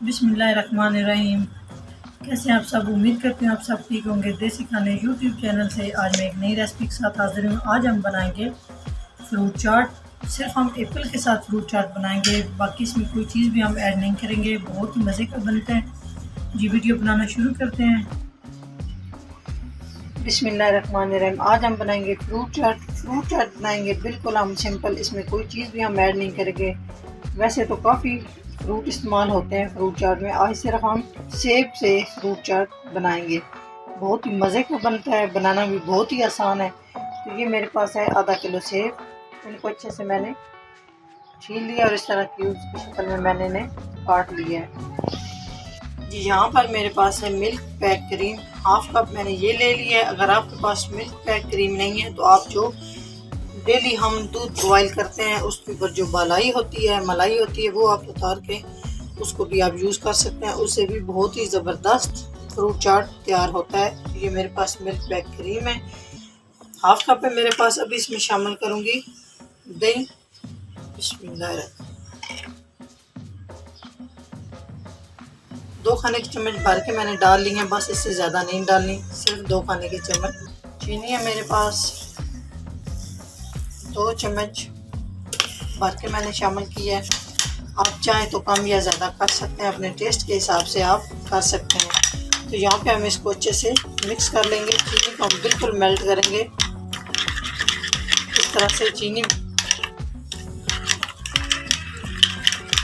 बिस्मिल्लाहिर्रहमानिर्रहीम। कैसे हैं आप सब? उम्मीद करते हैं आप सब ठीक होंगे। देसी खाने यूट्यूब चैनल से आज मैं एक नई रेसिपी के साथ हाजिर हूँ। आज हम बनाएंगे फ्रूट चाट। सिर्फ हम एप्पल के साथ फ्रूट चाट बनाएंगे, बाकी इसमें कोई चीज़ भी हम ऐड नहीं करेंगे। बहुत ही मज़े का बनता है जी। वीडियो बनाना शुरू करते हैं। बिस्मिल्लाहिर्रहमानिर्रहीम। आज हम बनाएंगे फ्रूट चाट। फ्रूट चाट बनाएंगे बिल्कुल हम सिंपल, इसमें कोई चीज़ भी हम ऐड नहीं करेंगे। वैसे तो काफ़ी फ्रूट इस्तेमाल होते हैं फ्रूट चाट में, आज सिर्फ हम सेब से फ्रूट चाट बनाएंगे। बहुत ही मज़े का बनता है, बनाना भी बहुत ही आसान है। तो ये मेरे पास है आधा किलो सेब। इनको अच्छे से मैंने छील लिया और इस तरह क्यूब्स की शक्ल में मैंने इन्हें काट लिया है जी। यहाँ पर मेरे पास है milk pack cream, half cup मैंने ये ले लिया है। अगर आपके पास मिल्क पैक क्रीम नहीं है तो आप जो डेली हम दूध बॉयल करते हैं उसके ऊपर जो मलाई होती है वो आप उतार के उसको भी आप यूज़ कर सकते हैं। उससे भी बहुत ही ज़बरदस्त फ्रूट चाट तैयार होता है। ये मेरे पास मिल्क पैक क्रीम है, हाफ कप है मेरे पास। अभी इसमें शामिल करूँगी दही। बिस्मिल्लाह। 2 खाने के चम्मच भर के मैंने डाल ली है, बस इससे ज़्यादा नहीं डालनी, सिर्फ 2 खाने के चम्मच। चीनी है मेरे पास 2 चम्मच भर के मैंने शामिल किया है। आप चाहें तो कम या ज़्यादा कर सकते हैं, अपने टेस्ट के हिसाब से आप कर सकते हैं। तो यहाँ पे हम इसको अच्छे से मिक्स कर लेंगे। चीनी को हम बिल्कुल मेल्ट करेंगे इस तरह से। चीनी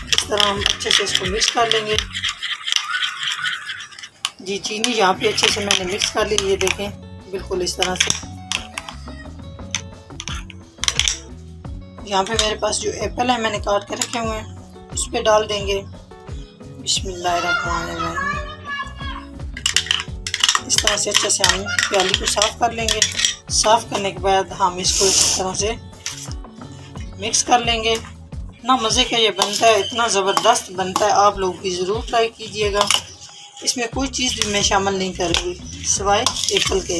इस तरह हम अच्छे से इसको मिक्स कर लेंगे जी। चीनी यहाँ पे अच्छे से मैंने मिक्स कर ली, ये देखें बिल्कुल इस तरह से। यहाँ पे मेरे पास जो एप्पल है मैंने काट के रखे हुए हैं उस पर डाल देंगे। बिस्मिल्लाहिर्रहमानिर्रहीम। इस तरह से अच्छे से हम प्याली को साफ़ कर लेंगे। साफ़ करने के बाद हम इसको इस तरह से मिक्स कर लेंगे। इतना मज़े का ये बनता है, इतना ज़बरदस्त बनता है, आप लोग भी ज़रूर ट्राई कीजिएगा। इसमें कोई चीज़ भी मैं शामिल नहीं करूँगी सिवाय एप्पल के।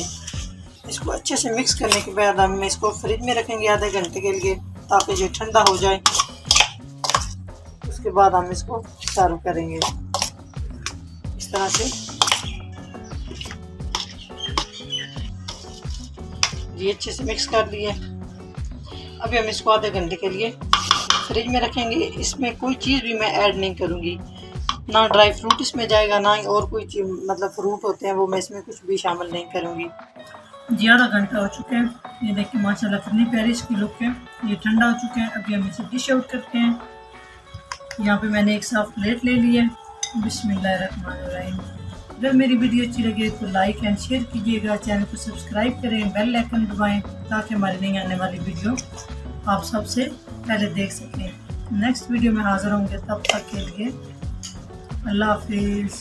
इसको अच्छे से मिक्स करने के बाद हम इसको फ्रिज में रखेंगे आधे घंटे के लिए, ताकि ये ठंडा हो जाए। उसके बाद हम इसको सर्व करेंगे इस तरह से। ये अच्छे से मिक्स कर लिए। अभी हम इसको आधे घंटे के लिए फ्रिज में रखेंगे। इसमें कोई चीज़ भी मैं ऐड नहीं करूँगी, ना ड्राई फ्रूट इसमें जाएगा, ना ही और कोई चीज़ मतलब फ्रूट होते हैं वो मैं इसमें कुछ भी शामिल नहीं करूँगी जी। आधा घंटा हो चुका है, ये देखिए माशाल्लाह कितनी प्यारी इसकी लुक है। ये ठंडा हो चुका है। अभी हम इसे डिश आउट करते हैं। यहाँ पे मैंने एक साफ प्लेट ले ली है। बिस्मिल्लाहिर्रहमानिर्रहीम। अगर मेरी वीडियो अच्छी लगे तो लाइक एंड शेयर कीजिएगा, चैनल को सब्सक्राइब करें, बेल आइकन दबाएं ताकि हमारी नई आने वाली वीडियो आप सबसे पहले देख सकें। नेक्स्ट वीडियो में हाजिर होंगे, तब तक के लिए अल्लाह हाफिज़।